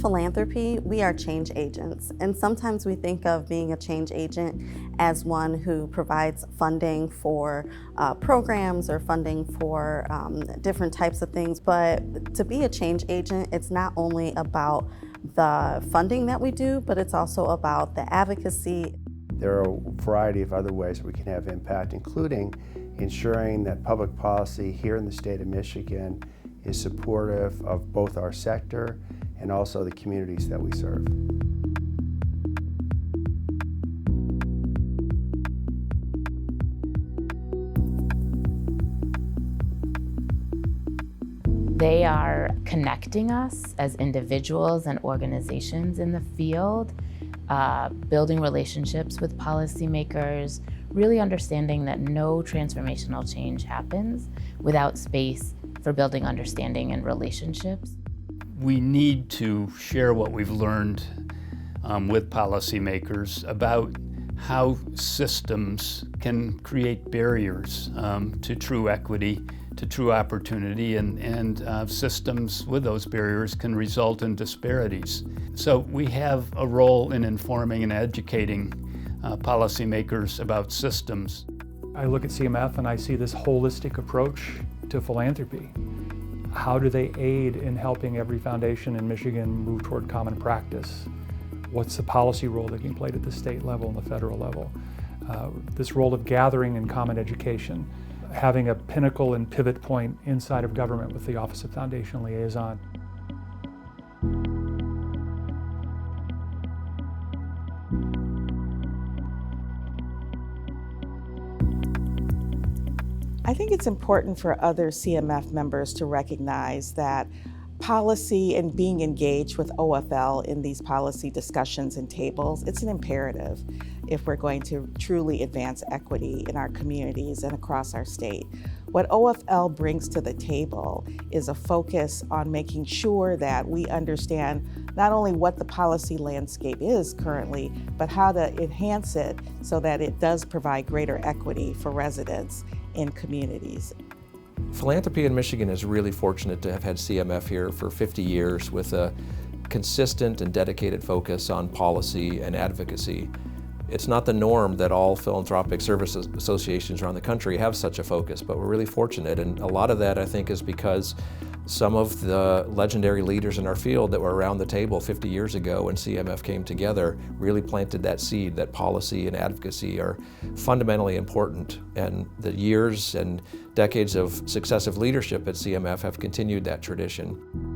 philanthropy, we are change agents, and sometimes we think of being a change agent as one who provides funding for programs or funding for different types of things. But to be a change agent, it's not only about the funding that we do, but it's also about the advocacy. There are a variety of other ways we can have impact, including ensuring that public policy here in the state of Michigan is supportive of both our sector and also the communities that we serve. They are connecting us as individuals and organizations in the field, building relationships with policymakers, really understanding that no transformational change happens without space for building understanding and relationships. We need to share what we've learned with policymakers about how systems can create barriers to true equity, to true opportunity, and systems with those barriers can result in disparities. So we have a role in informing and educating policymakers about systems. I look at CMF and I see this holistic approach to philanthropy. How do they aid in helping every foundation in Michigan move toward common practice? What's the policy role that can be played at the state level and the federal level? This role of gathering and common education, having a pinnacle and pivot point inside of government with the Office of Foundation Liaison. I think it's important for other CMF members to recognize that policy and being engaged with OFL in these policy discussions and tables, it's an imperative if we're going to truly advance equity in our communities and across our state. What OFL brings to the table is a focus on making sure that we understand not only what the policy landscape is currently, but how to enhance it so that it does provide greater equity for residents in communities. Philanthropy in Michigan is really fortunate to have had CMF here for 50 years with a consistent and dedicated focus on policy and advocacy. It's not the norm that all philanthropic service associations around the country have such a focus, but we're really fortunate, and a lot of that I think is because some of the legendary leaders in our field that were around the table 50 years ago when CMF came together really planted that seed that policy and advocacy are fundamentally important, and the years and decades of successive leadership at CMF have continued that tradition.